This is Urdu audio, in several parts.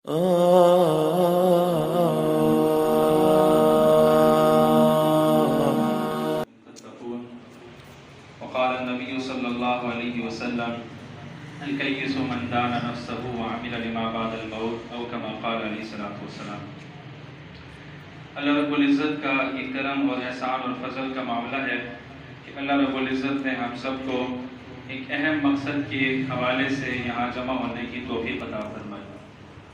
تتقون وقال النبي صلى الله عليه وسلم الكيس من دان نفسه وعمل لما بعد الموت او كما قال علیہ الصلوۃ والسلام۔ اللہ رب العزت کا یہ کرم اور احسان اور فضل کا معاملہ ہے کہ اللہ رب العزت نے ہم سب کو ایک اہم مقصد کے حوالے سے یہاں جمع ہونے کی توفیق عطا فرمائی،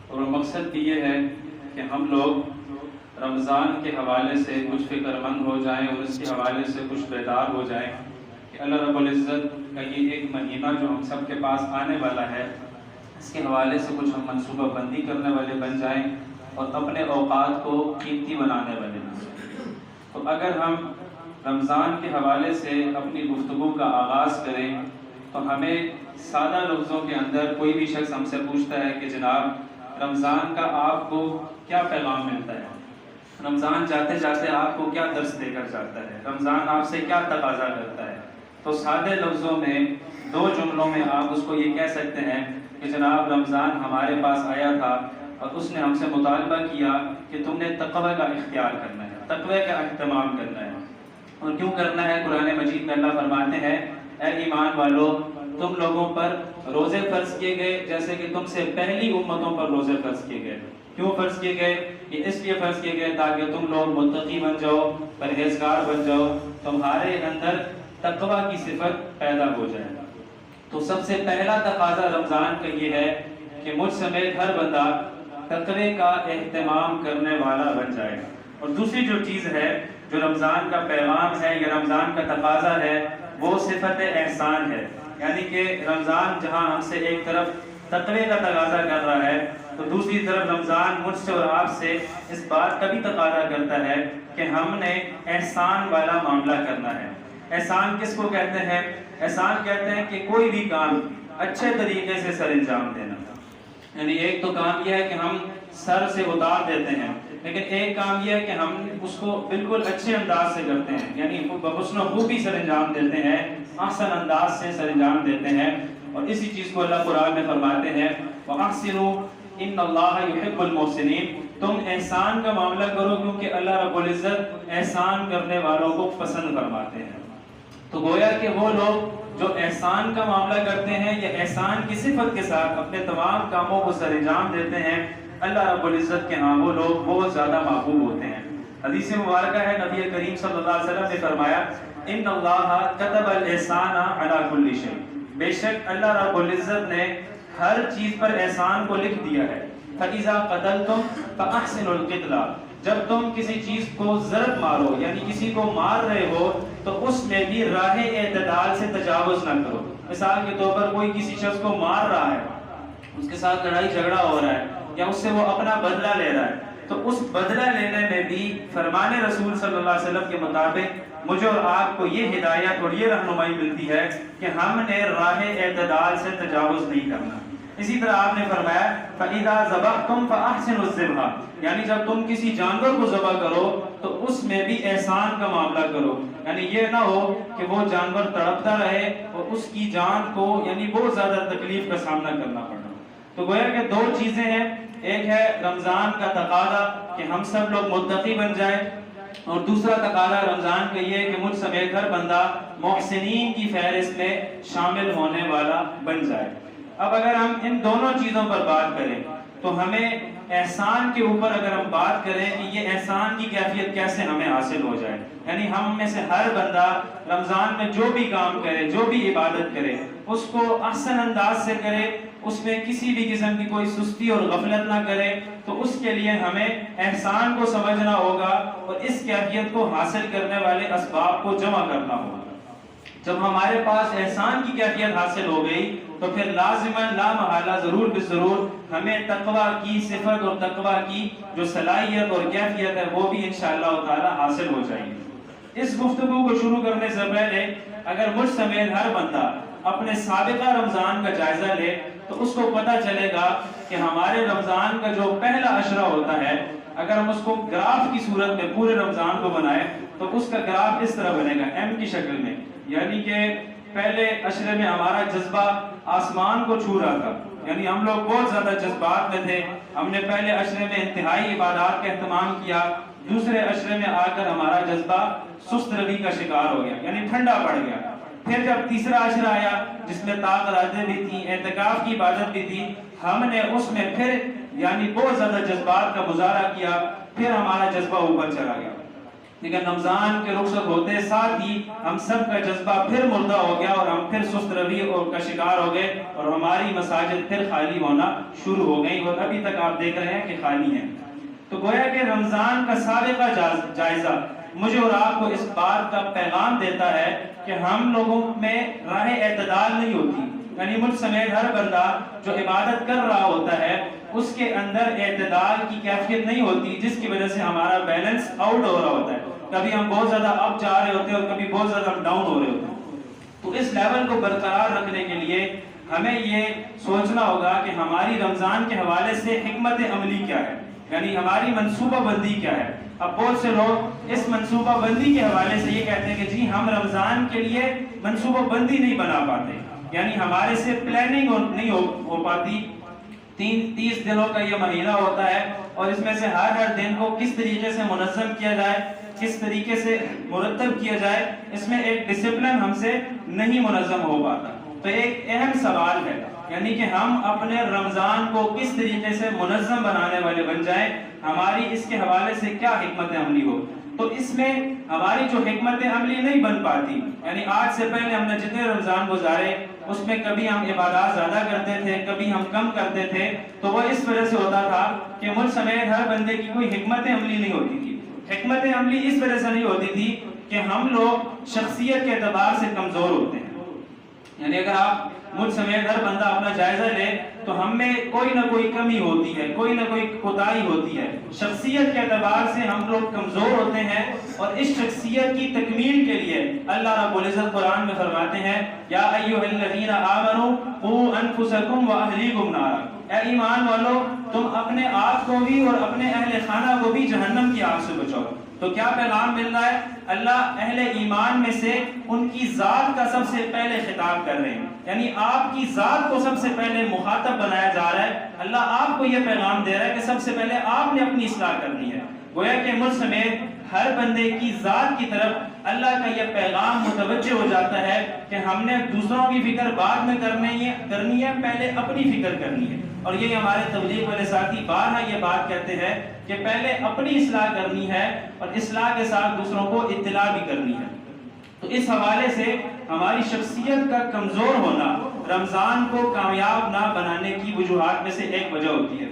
اور وہ مقصد بھی یہ ہے کہ ہم لوگ رمضان کے حوالے سے کچھ فکر مند ہو جائیں اور اس کے حوالے سے کچھ بیدار ہو جائیں کہ اللہ رب العزت کا یہ ایک مہینہ جو ہم سب کے پاس آنے والا ہے، اس کے حوالے سے کچھ ہم منصوبہ بندی کرنے والے بن جائیں اور اپنے اوقات کو قیمتی بنانے والے بن جائیں۔ تو اگر ہم رمضان کے حوالے سے اپنی گفتگو کا آغاز کریں تو ہمیں سادہ لفظوں کے اندر کوئی بھی شخص ہم سے پوچھتا ہے کہ جناب رمضان کا آپ کو کیا پیغام ملتا ہے، رمضان جاتے جاتے آپ کو کیا درس دے کر جاتا ہے، رمضان آپ سے کیا تقاضا کرتا ہے، تو سادے لفظوں میں دو جملوں میں آپ اس کو یہ کہہ سکتے ہیں کہ جناب رمضان ہمارے پاس آیا تھا اور اس نے ہم سے مطالبہ کیا کہ تم نے تقوی کا اختیار کرنا ہے، تقوی کا اہتمام کرنا ہے۔ اور کیوں کرنا ہے؟ قرآن مجید میں اللہ فرماتے ہیں اے ایمان والو تم لوگوں پر روزے فرض کیے گئے جیسے کہ تم سے پہلی امتوں پر روزے فرض کیے گئے۔ کیوں فرض کیے گئے؟ یہ اس لیے فرض کیے گئے تاکہ تم لوگ متقی بن جاؤ، پرہیزگار بن جاؤ، تمہارے اندر تقوی کی صفت پیدا ہو جائے۔ تو سب سے پہلا تقاضا رمضان کا یہ ہے کہ مجھ سمیت ہر بندہ تقوی کا اہتمام کرنے والا بن جائے۔ اور دوسری جو چیز ہے جو رمضان کا پیغام ہے یا رمضان کا تقاضا ہے وہ صفت احسان ہے، یعنی کہ رمضان جہاں ہم سے ایک طرف تقوی کا تقاضا کر رہا ہے تو دوسری طرف رمضان مجھ سے اور آپ سے اس بات کا بھی تقاضا کرتا ہے کہ ہم نے احسان والا معاملہ کرنا ہے۔ احسان کس کو کہتے ہیں؟ احسان کہتے ہیں کہ کوئی بھی کام اچھے طریقے سے سر انجام دینا، یعنی ایک تو کام یہ ہے کہ ہم سر سے اتار دیتے ہیں، لیکن ایک کام یہ ہے کہ ہم اس کو بالکل اچھے انداز سے کرتے ہیں، یعنی بحسن و خوبی سر انجام دیتے ہیں، احسن انداز سے سر انجام دیتے ہیں۔ اور اسی چیز کو اللہ قرآن میں فرماتے ہیں وَأَحْسِنُوا إِنَّ اللَّهَ يُحِبُّ الْمُحْسِنِينَ، تم احسان کا معاملہ کرو کیونکہ اللہ رب العزت احسان کرنے والوں کو پسند فرماتے ہیں۔ تو گویا کہ وہ لوگ جو احسان کا معاملہ کرتے ہیں یا احسان کی صفت کے ساتھ اپنے تمام کاموں کو سر انجام دیتے ہیں، اللہ رب العزت کے ہاں وہ لوگ بہت زیادہ محبوب ہوتے ہیں۔ حدیث مبارکہ ہے نبی کریم صلی اللہ علیہ وسلم نے فرمایا ان اللہ كتب الاحسان علی کل شیء، بے شک اللہ رب العزت نے ہر چیز پر احسان کو لکھ دیا ہے۔ فَإِذَا قَتَلْتُمْ فَأَحْسِنُوا الْقِتْلَةَ، جب تم کسی چیز کو ضرب مارو یعنی کسی کو مار رہے ہو تو اس میں بھی راہ اعتدال سے تجاوز نہ کرو۔ مثال کے طور پر کوئی کسی شخص کو مار رہا ہے، اس کے ساتھ لڑائی جھگڑا ہو رہا ہے یا اس سے وہ اپنا بدلہ لے رہا ہے، تو اس بدلہ لینے میں بھی فرمان رسول صلی اللہ علیہ وسلم کے مطابق مجھے اور آپ کو یہ ہدایت اور یہ رہنمائی ملتی ہے کہ ہم نے راہ اعتدال سے تجاوز نہیں کرنا۔ اسی طرح آپ نے فرمایا فَإِذَا ذَبَحْتُمْ فَأَحْسِنُوا الذِّبْحَ، یعنی جب تم کسی جانور کو ذبح کرو تو اس میں بھی احسان کا معاملہ کرو، یعنی یہ نہ ہو کہ وہ جانور تڑپتا رہے اور اس کی جان کو یعنی بہت زیادہ تکلیف کا سامنا کرنا پڑا۔ تو گویا کہ دو چیزیں ہیں، ایک ہے رمضان کا تقاضا کہ ہم سب لوگ متقی بن جائیں، اور دوسرا تقاضا رمضان کا یہ ہے کہ مجھ سمیت ہر بندہ محسنین کی فہرست میں شامل ہونے والا بن جائے۔ اب اگر ہم ان دونوں چیزوں پر بات کریں تو ہمیں احسان کے اوپر اگر ہم بات کریں کہ یہ احسان کی کیفیت کیسے ہمیں حاصل ہو جائے، یعنی ہم میں سے ہر بندہ رمضان میں جو بھی کام کرے، جو بھی عبادت کرے، اس کو احسن انداز سے کرے، اس میں کسی بھی قسم کی کوئی سستی اور غفلت نہ کرے، تو اس کے لیے ہمیں احسان کو سمجھنا ہوگا اور اس کیفیت کو حاصل کرنے والے اسباب کو جمع کرنا ہوگا۔ جب ہمارے پاس احسان کی کیفیت حاصل ہو گئی تو پھر لازماً لا محالہ ضرور بضرور ہمیں تقوی کی صفت اور تقوی کی جو صلاحیت اور کیفیت ہے وہ بھی انشاءاللہ تعالی حاصل ہو جائیں گی۔ اس گفتگو کو شروع کرنے سے پہلے اگر مجھ سمیت ہر بندہ اپنے سابقہ رمضان کا جائزہ لے تو اس کو پتہ چلے گا کہ ہمارے رمضان کا جو پہلا عشرہ ہوتا ہے اگر ہم اس کو گراف کی صورت میں پورے رمضان کو بنائیں تو اس کا گراف اس طرح بنے گا ایم کی شکل میں، یعنی کہ پہلے عشرے میں ہمارا جذبہ آسمان کو چھو رہا تھا، یعنی ہم لوگ بہت زیادہ جذبات میں تھے. ہم نے پہلے عشرے میں انتہائی عبادات کا اہتمام کیا, دوسرے عشرے میں آ کر ہمارا جذبہ سست روی کا شکار ہو گیا, یعنی ٹھنڈا پڑ گیا. پھر جب تیسرا عشرہ آیا جس میں طاق راتیں بھی تھیں, اعتکاف کی عبادت بھی تھی, ہم نے اس میں پھر یعنی بہت زیادہ جذبات کا مظاہرہ کیا, پھر ہمارا جذبہ اوپر چلا گیا. لیکن رمضان کے رخصت ہوتے ساتھ ہی ہم سب کا جذبہ پھر مردہ ہو گیا اور ہم پھر سست روی کا شکار ہو گئے اور ہماری مساجد پھر خالی ہونا شروع ہو گئی اور ابھی تک آپ دیکھ رہے ہیں کہ خالی ہیں. تو گویا کہ رمضان کا سابقہ جائزہ مجھے اور آپ کو اس بات کا پیغام دیتا ہے کہ ہم لوگوں میں راہ اعتدال نہیں ہوتی. یعنی مجھ سمیت ہر بندہ جو عبادت کر رہا ہوتا ہے اس کے اندر اعتدال کی کیفیت نہیں ہوتی, جس کی وجہ سے ہمارا بیلنس آؤٹ ہو رہا ہوتا ہے. کبھی ہم بہت زیادہ اپ جا رہے ہوتے ہیں اور کبھی بہت زیادہ ہم ڈاؤن ہو رہے ہوتے ہیں. تو اس لیول کو برقرار رکھنے کے لیے ہمیں یہ سوچنا ہوگا کہ ہماری رمضان کے حوالے سے حکمت عملی کیا ہے, یعنی ہماری منصوبہ بندی کیا ہے. اب بہت سے لوگ اس منصوبہ بندی کے حوالے سے یہ کہتے ہیں کہ جی ہم رمضان کے لیے منصوبہ بندی نہیں بنا پاتے, یعنی ہمارے سے پلاننگ نہیں ہو پاتی. 30 دنوں کا یہ مہینہ ہوتا ہے اور اس میں سے ہر دن کو کس طریقے سے منظم کیا جائے, کس طریقے سے مرتب کیا جائے, اس میں ایک ڈسپلن ہم سے نہیں منظم ہو پاتا. تو ایک اہم سوال ہے, یعنی کہ ہم اپنے رمضان کو کس طریقے سے منظم بنانے والے بن جائیں, ہماری اس کے حوالے سے کیا حکمت عملی ہو. تو اس میں ہماری جو حکمت عملی نہیں بن پاتی, یعنی آج سے پہلے ہم نے جتنے رمضان گزارے اس میں کبھی ہم عبادات زیادہ کرتے تھے, کبھی ہم کم کرتے تھے, تو وہ اس وجہ سے ہوتا تھا کہ مجھ سمیت ہر بندے کی کوئی حکمت عملی نہیں ہوتی تھی. حکمت عملی اس وجہ سے نہیں ہوتی تھی کہ ہم لوگ شخصیت کے اعتبار سے کمزور ہوتے ہیں. یعنی اگر آپ مجھ سمیت ہر بندہ اپنا جائزہ لے تو ہم میں کوئی نہ کوئی کمی ہوتی ہے, کوئی نہ کوئی کوتاہی ہوتی ہے. شخصیت کے اعتبار سے ہم لوگ کمزور ہوتے ہیں اور اس شخصیت کی تکمیل کے لیے اللہ رب العزت قرآن میں فرماتے ہیں یا ایھا الذین آمنوا قوا انفسکم واہلیکم نارا, اے ایمان والو تم اپنے آپ کو بھی اور اپنے اہل خانہ کو بھی جہنم کی آگ سے بچاؤ. تو کیا پیغام مل رہا ہے؟ اللہ اہل ایمان میں سے ان کی ذات کا سب سے پہلے خطاب کر رہے ہیں, یعنی آپ کی ذات کو سب سے پہلے مخاطب بنایا جا رہا ہے. اللہ آپ کو یہ پیغام دے رہا ہے کہ سب سے پہلے آپ نے اپنی اصلاح کرنی ہے. گویا کہ مجھ سمیت ہر بندے کی ذات کی طرف اللہ کا یہ پیغام متوجہ ہو جاتا ہے کہ ہم نے دوسروں کی فکر بعد میں کرنی ہے, پہلے اپنی فکر کرنی ہے. اور یہ ہمارے تبلیغ والے ساتھی بارہا یہ بات کہتے ہیں کہ پہلے اپنی اصلاح کرنی ہے اور اصلاح کے ساتھ دوسروں کو اطلاع بھی کرنی ہے. تو اس حوالے سے ہماری شخصیت کا کمزور ہونا رمضان کو کامیاب نہ بنانے کی وجوہات میں سے ایک وجہ ہوتی ہے.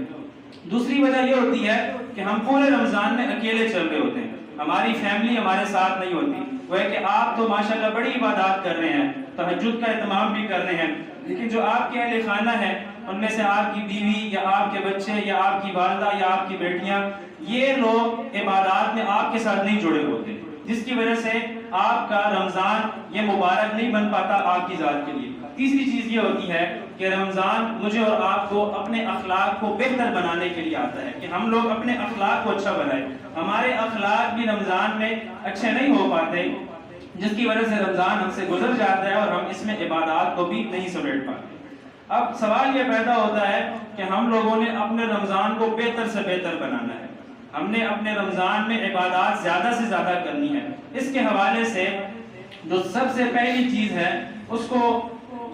دوسری وجہ یہ ہوتی ہے کہ ہم پورے رمضان میں اکیلے چل رہے ہوتے ہیں, ہماری فیملی ہمارے ساتھ نہیں ہوتی. وہ ہے کہ آپ تو ماشاءاللہ بڑی عبادات کر رہے ہیں, تہجد کا اہتمام بھی کر رہے ہیں, لیکن جو آپ کے اہل خانہ ہیں ان میں سے آپ کی بیوی یا آپ کے بچے یا آپ کی والدہ یا آپ کی بیٹیاں, یہ لوگ عبادات میں آپ کے ساتھ نہیں جڑے ہوتے, جس کی وجہ سے آپ کا رمضان یہ مبارک نہیں بن پاتا آپ کی ذات کے لیے. تیسری چیز یہ ہوتی ہے کہ رمضان مجھے اور آپ کو اپنے اخلاق کو بہتر بنانے کے لیے آتا ہے کہ ہم لوگ اپنے اخلاق کو اچھا بنائیں. ہمارے اخلاق بھی رمضان میں اچھے نہیں ہو پاتے, جس کی وجہ سے رمضان ہم سے گزر جاتا ہے اور ہم اس میں عبادات کو بھی نہیں سمیٹ پاتے. اب سوال یہ پیدا ہوتا ہے کہ ہم لوگوں نے اپنے رمضان کو بہتر سے بہتر بنانا ہے, ہم نے اپنے رمضان میں عبادات زیادہ سے زیادہ کرنی ہے. اس کے حوالے سے جو سب سے پہلی چیز ہے اس کو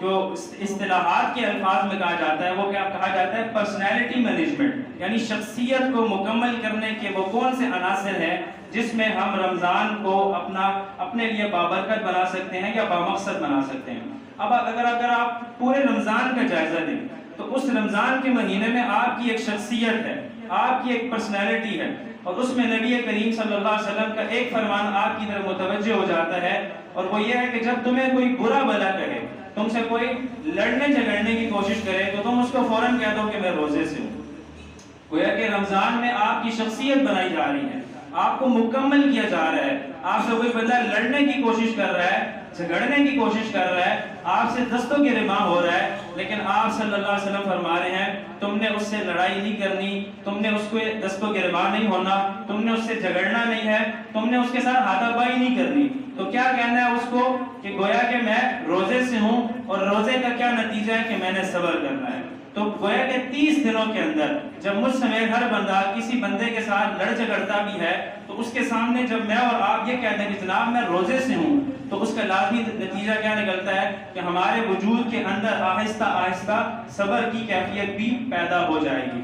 جو اصطلاحات کے الفاظ میں کہا جاتا ہے وہ کیا کہا جاتا ہے؟ پرسنالٹی مینجمنٹ, یعنی شخصیت کو مکمل کرنے کے وہ کون سے عناصر ہیں جس میں ہم رمضان کو اپنے لیے بابرکت بنا سکتے ہیں یا بامقصد بنا سکتے ہیں. اب اگر آپ پورے رمضان کا جائزہ لیں تو اس رمضان کے مہینے میں آپ کی ایک شخصیت ہے, آپ کی ایک پرسنالٹی ہے, اور اس میں نبی کریم صلی اللہ علیہ وسلم کا ایک فرمان آپ کی طرف متوجہ ہو جاتا ہے, اور وہ یہ ہے کہ جب تمہیں کوئی برا بھلا کہے, تم سے کوئی لڑنے جھگڑنے کی کوشش کرے تو تم اس کو فوراً کہہ دو کہ میں روزے سے ہوں. گویا کہ رمضان میں آپ کی شخصیت بنائی جا رہی ہے, آپ کو مکمل کیا جا رہا ہے. آپ سے کوئی بندہ لڑنے کی کوشش کر رہا ہے, جھگڑنے کی کوشش کر رہا ہے, آپ سے دستوں کی رما ہو رہا ہے, لیکن آپ صلی اللہ علیہ وسلم فرما رہے ہیں تم نے اس سے لڑائی نہیں کرنی, تم نے اس کو دستوں کی رما نہیں ہونا, تم نے اس سے جھگڑنا نہیں ہے, تم نے اس کے ساتھ ہاتھا پائی نہیں کرنی. تو کیا کہنا ہے اس کو کہ گویا کہ میں روزے سے ہوں اور روزے کا کیا نتیجہ ہے کہ میں نے صبر کرنا ہے. تو گویا کہ 30 دنوں کے اندر جب مجھ سمیت ہر بندہ کسی بندے کے ساتھ لڑ جھگڑتا بھی ہے تو اس کے سامنے جب میں اور آپ یہ کہتے ہیں کہ جناب میں روزے سے ہوں، تو اس کا لازمی نتیجہ کیا نکلتا ہے کہ ہمارے وجود کے اندر آہستہ آہستہ صبر کی کیفیت بھی پیدا ہو جائے گی۔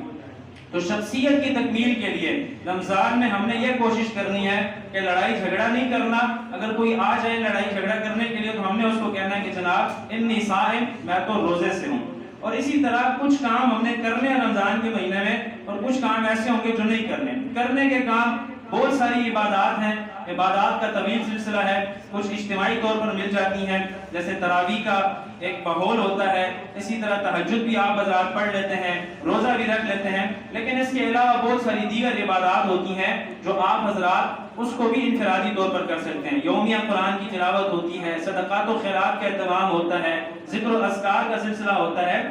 تو شخصیت کی تکمیل کے لیے رمضان میں ہم نے یہ کوشش کرنی ہے کہ لڑائی جھگڑا نہیں کرنا۔ اگر کوئی آ جائے لڑائی جھگڑا کرنے کے لیے تو ہم نے اس کو کہنا ہے کہ جناب انی صائم، میں تو روزے سے ہوں۔ اور اسی طرح کچھ کام ہم نے کرنے ہیں رمضان کے مہینے میں، اور کچھ کام ایسے ہوں گے جو نہیں کرنے کے کام بہت ساری عبادات ہیں، عبادات کا طویل سلسلہ ہے، کچھ اجتماعی طور پر مل جاتی ہیں، جیسے تراویح کا ایک ماحول ہوتا ہے، اسی طرح تہجد بھی آپ حضرات پڑھ لیتے ہیں، روزہ بھی رکھ لیتے ہیں، لیکن اس کے علاوہ بہت ساری دیگر عبادات ہوتی ہیں جو آپ حضرات اس کو بھی انفرادی طور پر کر سکتے ہیں۔ یومیہ قرآن کی تلاوت ہوتی ہے، صدقات و خیرات کا اہتمام ہوتا ہے، ذکر و اذکار کا سلسلہ ہوتا ہے۔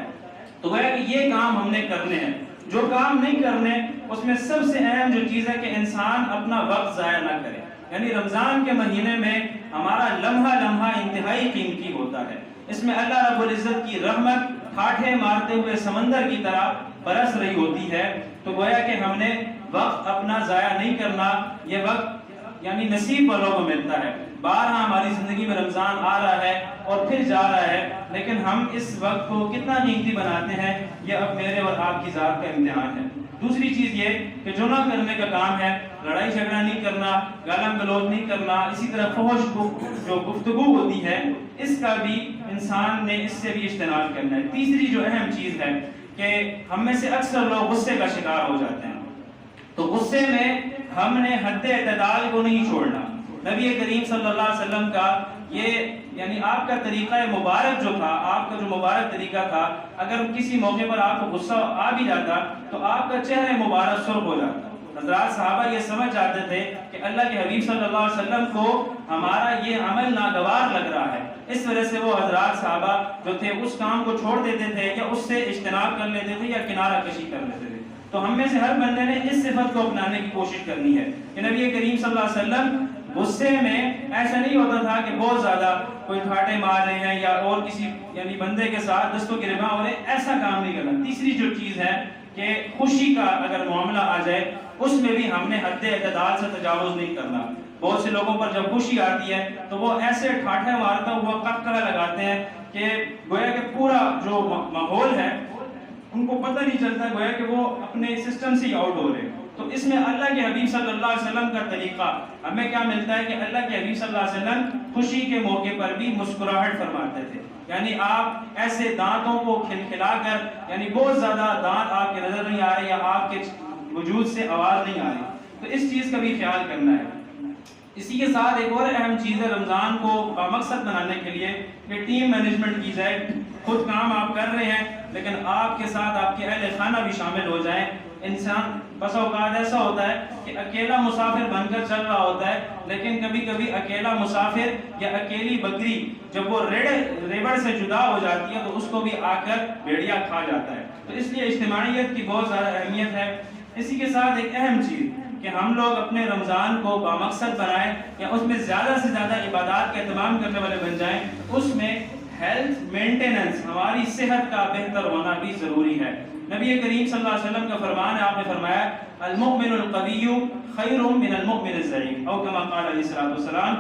تو گویا کہ یہ کام ہم نے کرنے ہیں۔ جو کام نہیں کرنے اس میں سب سے اہم جو چیز ہے کہ انسان اپنا وقت ضائع نہ کرے، یعنی رمضان کے مہینے میں ہمارا لمحہ لمحہ انتہائی قیمتی ہوتا ہے۔ اس میں اللہ رب العزت کی رحمت ٹھاٹھے مارتے ہوئے سمندر کی طرح برس رہی ہوتی ہے۔ تو گویا کہ ہم نے وقت اپنا ضائع نہیں کرنا، یہ وقت یعنی نصیب والوں کو ملتا ہے۔ بارہا ہماری زندگی میں رمضان آ رہا ہے اور پھر جا رہا ہے، لیکن ہم اس وقت کو کتنا قیمتی بناتے ہیں یہ اب میرے اور آپ کی ذات کا امتحان ہے۔ دوسری چیز یہ کہ جو نہ کرنے کا کام ہے، لڑائی جھگڑا نہیں کرنا، گالاں گلوچ نہیں کرنا، اسی طرح فحش جو گفتگو ہوتی ہے اس کا بھی انسان نے اس سے بھی اجتناب کرنا ہے۔ تیسری جو اہم چیز ہے کہ ہم میں سے اکثر لوگ غصے کا شکار ہو جاتے ہیں، تو غصے میں ہم نے حد اعتدال کو نہیں چھوڑنا۔ نبی کریم صلی اللہ علیہ وسلم کا یہ یعنی آپ کا طریقہ مبارک جو تھا، آپ کا جو مبارک طریقہ تھا، اگر کسی موقع پر آپ کو غصہ آ بھی جاتا تو آپ کا چہرہ مبارک سرخ ہو جاتا۔ حضرات صحابہ یہ سمجھ جاتے تھے کہ اللہ کے حبیب صلی اللہ علیہ وسلم کو ہمارا یہ عمل ناگوار لگ رہا ہے، اس وجہ سے وہ حضرات صحابہ جو تھے اس کام کو چھوڑ دیتے تھے یا اس سے اجتناب کر لیتے تھے یا کنارہ کشی کر لیتے تھے۔ تو ہم میں سے ہر بندے نے اس صفت کو اپنانے کی کوشش کرنی ہے کہ نبی کریم صلی اللہ علیہ وسلم غصے میں ایسا نہیں ہوتا تھا کہ بہت زیادہ کوئی ٹھاٹے مار رہے ہیں یا اور کسی یعنی بندے کے ساتھ دستوں کی ربا ہو رہے ہیں، ایسا کام نہیں کرنا۔ تیسری جو چیز ہے کہ خوشی کا اگر معاملہ آ جائے اس میں بھی ہم نے حد اعتدال سے تجاوز نہیں کرنا۔ بہت سے لوگوں پر جب خوشی آتی ہے تو وہ ایسے ٹھاٹھے مارتا ہوا قہقہہ لگاتے ہیں کہ گویا کہ پورا جو ماحول ہے ان کو پتہ نہیں چلتا، گویا کہ وہ اپنے سسٹم سے آؤٹ ہو رہے ہیں۔ تو اس میں اللہ کے حبیب صلی اللہ علیہ وسلم کا طریقہ ہمیں کیا ملتا ہے کہ اللہ کے حبیب صلی اللہ علیہ وسلم خوشی کے موقع پر بھی مسکراہٹ فرماتے تھے، یعنی آپ ایسے دانتوں کو کھلکھلا کر یعنی بہت زیادہ دانت آپ کے نظر نہیں آ رہے یا آپ کے وجود سے آواز نہیں آ رہی، تو اس چیز کا بھی خیال کرنا ہے۔ اسی کے ساتھ ایک اور اہم چیز ہے رمضان کو بامقصد بنانے کے لیے کہ ٹیم مینجمنٹ کی جائے۔ خود کام آپ کر رہے ہیں لیکن آپ کے ساتھ آپ کے اہل خانہ بھی شامل ہو جائیں۔ انسان بس اوقات ایسا ہوتا ہے کہ اکیلا مسافر بن کر چل رہا ہوتا ہے، لیکن کبھی کبھی اکیلا مسافر یا اکیلی بکری جب وہ ریوڑ سے جدا ہو جاتی ہے تو اس کو بھی آ کر بھیڑیا کھا جاتا ہے۔ تو اس لیے اجتماعیت کی بہت زیادہ اہمیت ہے۔ اسی کے ساتھ ایک اہم چیز کہ ہم لوگ اپنے رمضان کو بامقصد بنائیں یا اس میں زیادہ سے زیادہ عبادات کا اہتمام کرنے والے بن جائیں۔ اس میں ہیلتھ مینٹیننس، ہماری صحت کا بہتر ہونا بھی ضروری ہے۔ نبی کریم صلی اللہ علیہ وسلم کا فرمان ہے، آپ نے فرمایا المؤمن القوی خیر من المؤمن الضعیف، او کما قال علیہ الصلوۃ والسلام۔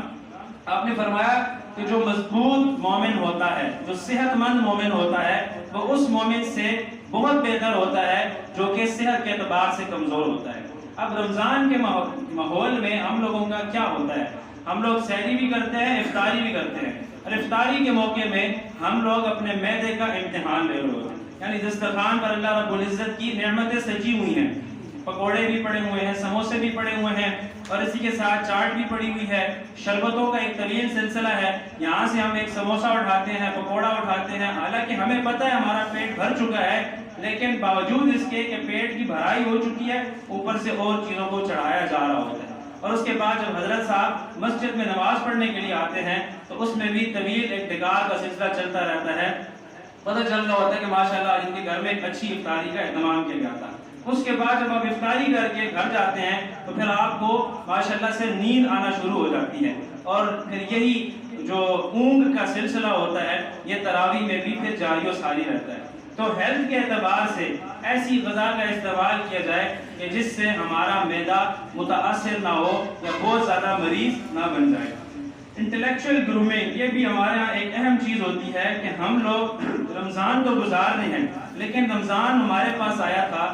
آپ نے فرمایا کہ جو مضبوط مومن ہوتا ہے، جو صحت مند مومن ہوتا ہے، وہ اس مومن سے بہت بہتر ہوتا ہے جو کہ صحت کے اعتبار سے کمزور ہوتا ہے۔ اب رمضان کے ماحول میں ہم لوگوں کا کیا ہوتا ہے، ہم لوگ سحری بھی کرتے ہیں، افطاری بھی کرتے ہیں، اور افطاری کے موقع میں ہم لوگ اپنے معدے کا امتحان لے رہے ہوتے ہیں، یعنی دسترخوان پر اللہ رب العزت کی نعمتیں سجی ہوئی ہیں، پکوڑے بھی پڑے ہوئے ہیں، سموسے بھی پڑے ہوئے ہیں، اور اسی کے ساتھ چاٹ بھی پڑی ہوئی ہے، شربتوں کا ایک طویل سلسلہ ہے۔ یہاں سے ہم ایک سموسا اٹھاتے ہیں، پکوڑا اٹھاتے ہیں، حالانکہ ہمیں پتہ ہے ہمارا پیٹ بھر چکا ہے، لیکن باوجود اس کے کہ پیٹ کی بھرائی ہو چکی ہے، اوپر سے اور چیزوں کو چڑھایا جا رہا ہوتا ہے۔ اور اس کے بعد جب حضرت صاحب مسجد میں نماز پڑھنے کے لیے آتے ہیں تو اس میں بھی طویل ابتکار کا سلسلہ چلتا رہتا ہے۔ پتہ چل رہا ہوتا ہے کہ ماشاءاللہ ان کے گھر میں ایک اچھی افطاری کا اہتمام کیا گیا تھا۔ اس کے بعد جب آپ افطاری کر کے گھر جاتے ہیں تو پھر آپ کو ماشاءاللہ سے نیند آنا شروع ہو جاتی ہے، اور پھر یہی جو اونگ کا سلسلہ ہوتا ہے یہ تراویح میں بھی پھر جاری و ساری رہتا ہے۔ تو ہیلتھ کے اعتبار سے ایسی غذا کا استعمال کیا جائے کہ جس سے ہمارا معدہ متاثر نہ ہو یا بہت زیادہ مریض نہ بن جائے۔ انٹلیکچوئل گرومنگ، یہ بھی ہمارے یہاں ایک اہم چیز ہوتی ہے کہ ہم لوگ رمضان تو گزار رہے ہیں، لیکن رمضان ہمارے پاس آیا تھا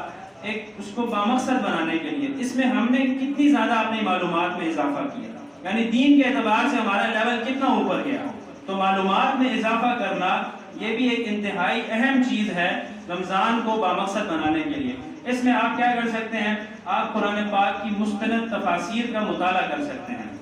ایک اس کو بامقصد بنانے کے لیے۔ اس میں ہم نے کتنی زیادہ اپنی معلومات میں اضافہ کیا، یعنی دین کے اعتبار سے ہمارا لیول کتنا اوپر گیا۔ تو معلومات میں اضافہ کرنا یہ بھی ایک انتہائی اہم چیز ہے رمضان کو بامقصد بنانے کے لیے۔ اس میں آپ کیا کر سکتے ہیں، آپ قرآن پاک کی مستند تفاسیر کا مطالعہ کر سکتے ہیں۔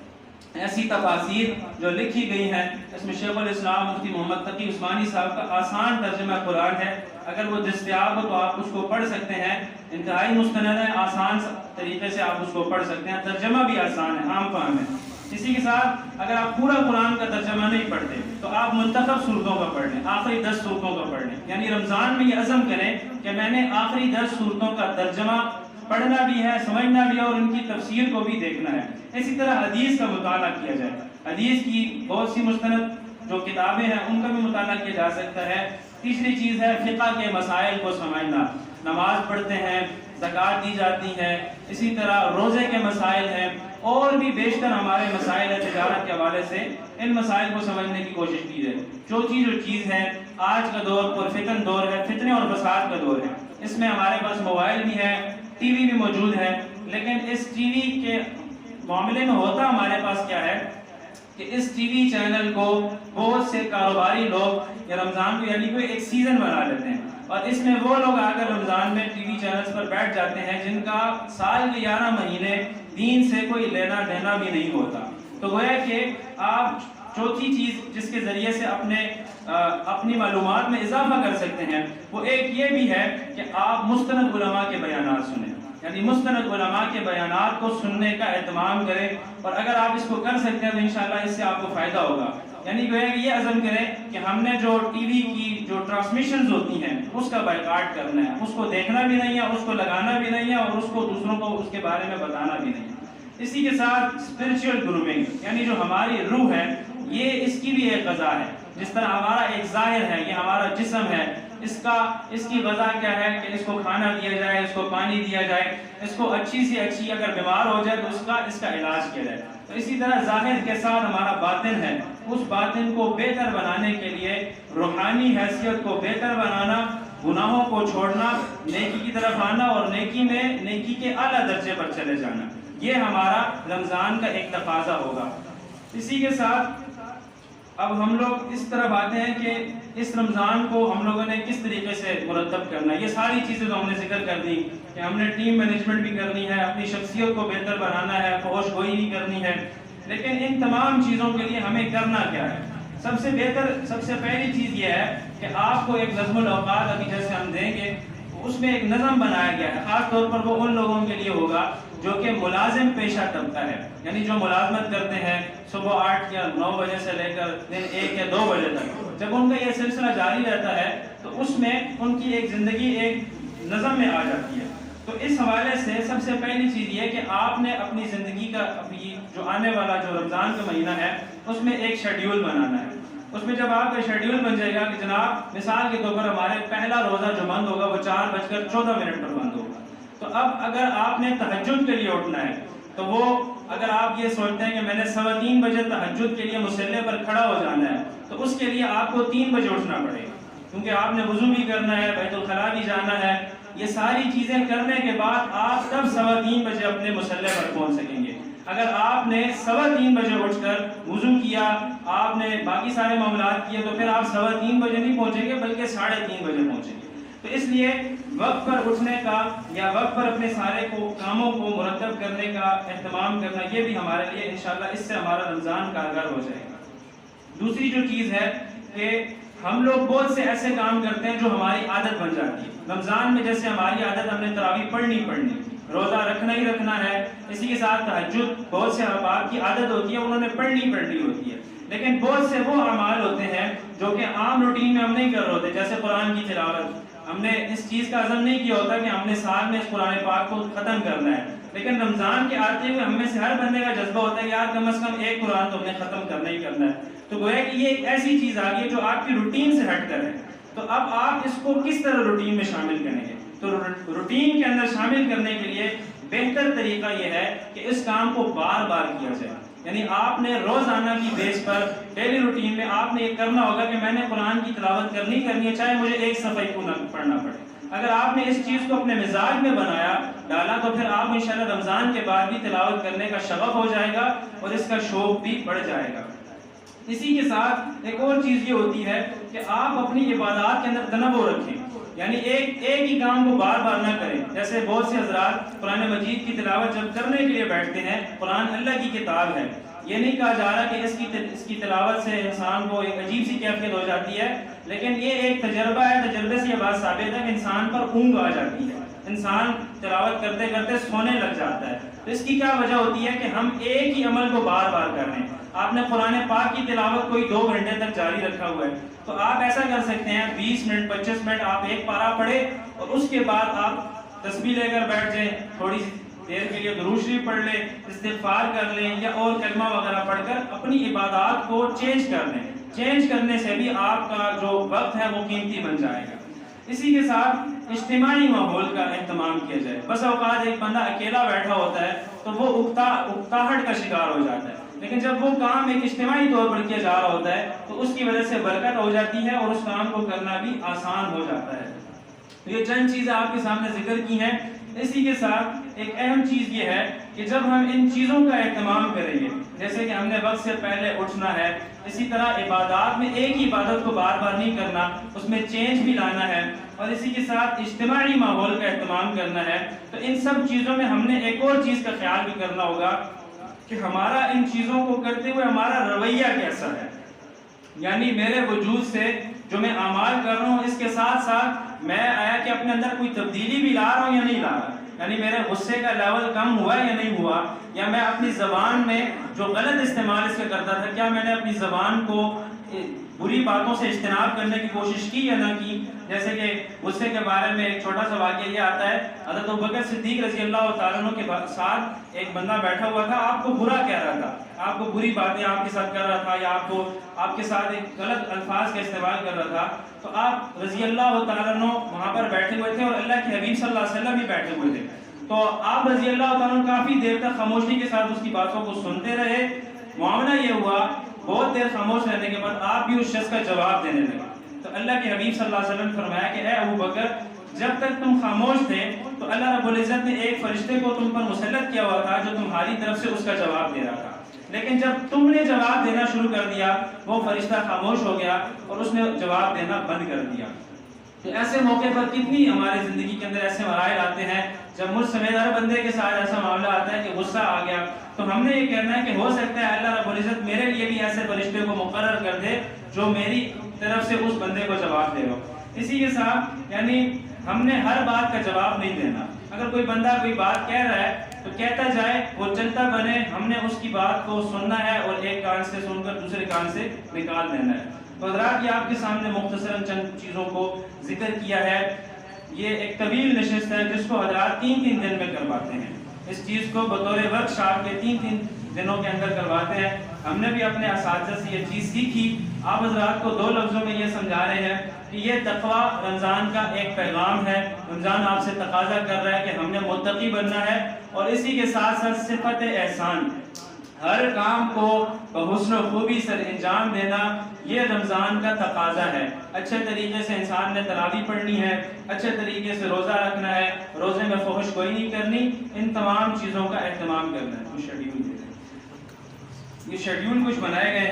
ایسی تفاسیر جو لکھی گئی ہیں، اس میں شیخ الاسلام مفتی محمد تقی عثمانی صاحب کا آسان ترجمہ قرآن ہے، اگر وہ دستیاب ہو تو آپ اس کو پڑھ سکتے ہیں۔ انتہائی مستند ہے، آسان طریقے سے آپ اس کو پڑھ سکتے ہیں، ترجمہ بھی آسان ہے، عام فہم ہے۔ اسی کے ساتھ اگر آپ پورا قرآن کا ترجمہ نہیں پڑھتے تو آپ منتخب صورتوں کا پڑھ لیں، آخری 10 صورتوں کا پڑھ لیں، یعنی رمضان میں یہ عزم کریں کہ میں نے آخری 10 صورتوں کا ترجمہ پڑھنا بھی ہے، سمجھنا بھی ہے اور ان کی تفسیر کو بھی دیکھنا ہے۔ اسی طرح حدیث کا مطالعہ کیا جائے، حدیث کی بہت سی مستند جو کتابیں ہیں ان کا بھی مطالعہ کیا جا سکتا ہے۔ تیسری چیز ہے فقہ کے مسائل کو سمجھنا، نماز پڑھتے ہیں، زکوٰۃ دی جاتی ہے، اسی طرح روزے کے مسائل ہیں، اور بھی بیشتر ہمارے مسائل ہے تجارت کے حوالے سے، ان مسائل کو سمجھنے کی کوشش کی جائے۔ چوتھی جو چیز ہے، آج کا دور پرفتن دور ہے، فتنے اور فساد کا دور ہے۔ اس میں ہمارے پاس موبائل بھی ہے، ٹی وی بھی موجود ہے، لیکن اس ٹی وی کے معاملے میں ہوتا ہمارے پاس کیا ہے کہ اس ٹی وی چینل کو بہت سے کاروباری لوگ یا رمضان کو یعنی کوئی ایک سیزن بنا لیتے ہیں، اور اس میں وہ لوگ آ کر رمضان میں ٹی وی چینلز پر بیٹھ جاتے ہیں جن کا سال کے 11 مہینے دین سے کوئی لینا دینا بھی نہیں ہوتا۔ تو گویا کہ آپ چوتھی چیز جس کے ذریعے سے اپنی معلومات میں اضافہ کر سکتے ہیں وہ ایک یہ بھی ہے کہ آپ مستند علماء کے بیانات سنیں، یعنی مستند علماء کے بیانات کو سننے کا اہتمام کریں، اور اگر آپ اس کو کر سکتے ہیں تو انشاءاللہ اس سے آپ کو فائدہ ہوگا۔ یعنی کہ یہ عزم کریں کہ ہم نے جو ٹی وی کی جو ٹرانسمیشنز ہوتی ہیں اس کا بائیکاٹ کرنا ہے، اس کو دیکھنا بھی نہیں ہے، اس کو لگانا بھی نہیں ہے، اور اس کو دوسروں کو اس کے بارے میں بتانا بھی نہیں ہے۔ اسی کے ساتھ اسپرچل گرومنگ، یعنی جو ہماری روح ہے یہ اس کی بھی ایک غذا ہے، جس طرح ہمارا ایک ظاہر ہے، یہ ہمارا جسم ہے، اس کی غذا کیا ہے کہ اس کو کھانا دیا جائے، اس کو پانی دیا جائے، اس کو اچھی سے اچھی اگر بیمار ہو جائے تو اس کا علاج کیا جائے۔ تو اسی طرح ظاہر کے ساتھ ہمارا باطن ہے، اس باطن کو بہتر بنانے کے لیے روحانی حیثیت کو بہتر بنانا، گناہوں کو چھوڑنا، نیکی کی طرف آنا اور نیکی کے اعلیٰ درجے پر چلے جانا، یہ ہمارا رمضان کا ایک تقاضا ہوگا۔ اسی کے ساتھ اب ہم لوگ اس طرف آتے ہیں کہ اس رمضان کو ہم لوگوں نے کس طریقے سے مرتب کرنا ہے۔ یہ ساری چیزیں تو ہم نے ذکر کر دی کہ ہم نے ٹیم مینجمنٹ بھی کرنی ہے، اپنی شخصیت کو بہتر بنانا ہے، فحش گوئی بھی کرنی ہے، لیکن ان تمام چیزوں کے لیے ہمیں کرنا کیا ہے؟ سب سے پہلی چیز یہ ہے کہ آپ کو ایک نظم الاوقات ابھی جیسے ہم دیں گے اس میں ایک نظم بنایا گیا ہے، خاص طور پر وہ ان لوگوں کے لیے ہوگا جو کہ ملازم پیشہ طبقہ ہے، یعنی جو ملازمت کرتے ہیں صبح 8 یا 9 بجے سے لے کر دن 1 یا 2 بجے تک، جب ان کا یہ سلسلہ جاری رہتا ہے تو اس میں ان کی ایک زندگی ایک نظم میں آ جاتی ہے۔ تو اس حوالے سے سب سے پہلی چیز یہ کہ آپ نے اپنی زندگی کا ابھی جو آنے والا جو رمضان کا مہینہ ہے اس میں ایک شیڈیول بنانا ہے۔ اس میں جب آپ کا شیڈیول بن جائے گا کہ جناب مثال کے طور پر ہمارے پہلا روزہ جو بند ہوگا وہ 4:14 پر بند ہوگا، تو اب اگر آپ نے تہجد کے لیے اٹھنا ہے تو وہ اگر آپ یہ سوچتے ہیں کہ میں نے 3:15 بجے تہجد کے لیے مصلی پر کھڑا ہو جانا ہے تو اس کے لیے آپ کو 3 بجے اٹھنا پڑے گا، کیونکہ آپ نے وضو بھی کرنا ہے، بیت الخلاء بھی جانا ہے۔ یہ ساری چیزیں کرنے کے بعد آپ تب 3:15 بجے اپنے مصلی پر پہنچ سکیں گے۔ اگر آپ نے 3:15 بجے اٹھ کر وضو کیا، آپ نے باقی سارے معاملات کیے، تو پھر آپ 3:15 بجے نہیں پہنچیں گے بلکہ 3:30 بجے پہنچیں گے۔ تو اس لیے وقت پر اٹھنے کا یا وقت پر اپنے سارے کاموں کو مرتب کرنے کا اہتمام کرنا، یہ بھی ہمارے لیے انشاءاللہ اس سے ہمارا رمضان کارگر ہو جائے گا۔ دوسری جو چیز ہے کہ ہم لوگ بہت سے ایسے کام کرتے ہیں جو ہماری عادت بن جاتی ہے۔ رمضان میں جیسے ہماری عادت ہم نے تراویح پڑھنی، روزہ رکھنا ہی رکھنا ہے، اسی کے ساتھ تہجد بہت سے احباب کی عادت ہوتی ہے، انہوں نے پڑھنی ہوتی ہے، لیکن بہت سے وہ اعمال ہوتے ہیں جو کہ عام روٹین میں ہم نہیں کر رہے ہوتے، جیسے قرآن کی تلاوت۔ ہم نے اس چیز کا عزم نہیں کیا ہوتا کہ ہم نے سال میں اس قرآن پاک کو ختم کرنا ہے، لیکن رمضان کے آتے ہوئے ہم میں سے ہر بندے کا جذبہ ہوتا ہے کہ یار کم از کم ایک قرآن تو ہم نے ختم کرنا ہی کرنا ہے۔ تو گویا کہ یہ ایک ایسی چیز آ گئی ہے جو آپ کی روٹین سے ہٹ کر ہے۔ تو اب آپ اس کو کس طرح روٹین میں شامل کریں گے؟ تو روٹین کے اندر شامل کرنے کے لیے بہتر طریقہ یہ ہے کہ اس کام کو بار بار کیا جائے. یعنی آپ نے روزانہ کی بیس پر ڈیلی روٹین میں آپ نے یہ کرنا ہوگا کہ میں نے قرآن کی تلاوت کرنی ہے، چاہے مجھے ایک صفحہ کو نہ پڑھنا پڑے. اگر آپ نے اس چیز کو اپنے مزاج میں بنایا ڈالا تو پھر آپ انشاءاللہ رمضان کے بعد بھی تلاوت کرنے کا شغف ہو جائے گا اور اس کا شوق بھی بڑھ جائے گا. اسی کے ساتھ ایک اور چیز یہ ہوتی ہے کہ آپ اپنی عبادات کے اندر تنوع رکھیں. یعنی ایک ہی کام کو بار بار نہ کریں. جیسے بہت سے حضرات قرآن مجید کی تلاوت جب کرنے کے لیے بیٹھتے ہیں، قرآن اللہ کی کتاب ہے، یہ نہیں کہا جا رہا کہ اس کی تلاوت سے انسان کو ایک عجیب سی کیفیت ہو جاتی ہے، لیکن یہ ایک تجربہ ہے. تجربے سے یہ بات ثابت ہے کہ انسان پر اونگ آ جاتی ہے، انسان تلاوت کرتے کرتے سونے لگ جاتا ہے. تو اس کی کیا وجہ ہوتی ہے کہ ہم ایک ہی عمل کو بار بار کر رہے ہیں. آپ نے قرآن پاک کی تلاوت کوئی 2 گھنٹے تک جاری رکھا ہوا ہے، تو آپ ایسا کر سکتے ہیں 20 منٹ 25 منٹ آپ ایک پارہ پڑھے اور اس کے بعد آپ تسبیح لے کر بیٹھ جائیں، تھوڑی دیر کے لیے درود شریف پڑھ لیں، استغفار کر لیں یا اور کلمہ وغیرہ پڑھ کر اپنی عبادات کو چینج کر لیں. چینج کرنے سے بھی آپ کا جو وقت ہے وہ قیمتی بن جائے گا. اسی کے ساتھ اجتماعی ماحول کا اہتمام کیا جائے. بس اوقات ایک بندہ اکیلا بیٹھا ہوتا ہے تو وہ اکتاہٹ کا شکار ہو جاتا ہے، لیکن جب وہ کام ایک اجتماعی طور پر کیا جا رہا ہوتا ہے تو اس کی وجہ سے برکت ہو جاتی ہے اور اس کام کو کرنا بھی آسان ہو جاتا ہے. یہ چند چیزیں آپ کے سامنے ذکر کی ہیں. اسی کے ساتھ ایک اہم چیز یہ ہے کہ جب ہم ان چیزوں کا اہتمام کریں گے، جیسے کہ ہم نے وقت سے پہلے اٹھنا ہے، اسی طرح عبادات میں ایک ہی عبادت کو بار بار نہیں کرنا، اس میں چینج بھی لانا ہے، اور اسی کے ساتھ اجتماعی ماحول کا اہتمام کرنا ہے، تو ان سب چیزوں میں ہم نے ایک اور چیز کا خیال بھی کرنا ہوگا کہ ہمارا ان چیزوں کو کرتے ہوئے ہمارا رویہ کیسا ہے. یعنی میرے وجود سے جو میں اعمال کر رہا ہوں اس کے ساتھ ساتھ میں آیا کہ اپنے اندر کوئی تبدیلی بھی لا رہا ہوں یا نہیں لا رہا. یعنی میرے غصے کا لیول کم ہوا یا نہیں ہوا، یا میں اپنی زبان میں جو غلط استعمال اس کا کرتا تھا، کیا میں نے اپنی زبان کو بری باتوں سے اجتناب کرنے کی کوشش کی یا نہ کی. جیسے کہ غصے کے بارے میں ایک چھوٹا سا واقعہ یہ آتا ہے، حضرت ابوبکر صدیق رضی اللہ تعالیٰ عنہ کے ساتھ ایک بندہ بیٹھا ہوا تھا، آپ کو برا کہہ رہا تھا، آپ کو بری باتیں آپ کے ساتھ کر رہا تھا، یا آپ کے ساتھ ایک غلط الفاظ کا استعمال کر رہا تھا. تو آپ رضی اللہ تعالیٰ عنہ وہاں پر بیٹھے ہوئے تھے اور اللہ کے حبیب صلی اللہ علیہ وسلم بھی بیٹھے ہوئے تھے. تو آپ رضی اللہ تعالیٰ عنہ کافی دیر تک خاموشی کے ساتھ اس کی باتوں کو سنتے رہے. معاملہ یہ ہوا بہت دیر خاموش رہنے کے بعد آپ بھی اس شخص کا جواب دینے لگے. تو اللہ کے حبیب صلی اللہ علیہ وسلم نے فرمایا کہ اے ابوبکر، جب تک تم خاموش تھے تو اللہ رب العزت نے ایک فرشتے کو تم پر مسلط کیا ہوا تھا جو تمہاری طرف سے اس کا جواب دے رہا تھا، لیکن جب تم نے جواب دینا شروع کر دیا وہ فرشتہ خاموش ہو گیا اور اس نے جواب دینا بند کر دیا. تو ایسے موقع پر کتنی ہماری زندگی کے اندر ایسے مراحل آتے ہیں جب مجھ سمیت ہر بندے کے ساتھ ایسا معاملہ آتا ہے کہ غصہ آ گیا، تو ہم نے یہ کہنا ہے کہ ہو سکتا ہے اللہ رب العزت میرے لیے بھی ایسے فرشتے کو مقرر کر دے جو میری طرف سے اس بندے کو جواب دے گا. اسی کے ساتھ یعنی ہم نے ہر بات کا جواب نہیں دینا. اگر کوئی بندہ کوئی بات کہہ رہا ہے تو کہتا جائے، وہ چلتا بنے. ہم نے اس کی بات کو سننا ہے اور ایک کان سے سن کر دوسرے کان سے نکال دینا ہے. تو حضرات، یہ آپ کے سامنے مختصراً چند چیزوں کو ذکر کیا ہے. یہ ایک طویل نشست ہے جس کو حضرات 3 دن میں کرواتے ہیں. اس چیز کو بطور ورک شاپ کے 3 دنوں کے اندر کرواتے ہیں. ہم نے بھی اپنے اساتذہ سے یہ چیز سیکھی. آپ حضرات کو 2 لفظوں میں یہ سمجھا رہے ہیں کہ یہ تقویٰ رمضان کا ایک پیغام ہے. رمضان آپ سے تقاضا کر رہا ہے کہ ہم نے متقی بننا ہے، اور اسی کے ساتھ ساتھ صفت احسان، ہر کام کو بحسن و خوبی سر انجام دینا، یہ رمضان کا تقاضا ہے. اچھے طریقے سے انسان نے تراویح پڑھنی ہے، اچھے طریقے سے روزہ رکھنا ہے، روزے میں فحش کوئی نہیں کرنی. ان تمام چیزوں کا اہتمام کرنا ہے. یہ شیڈیول کچھ بنائے گئے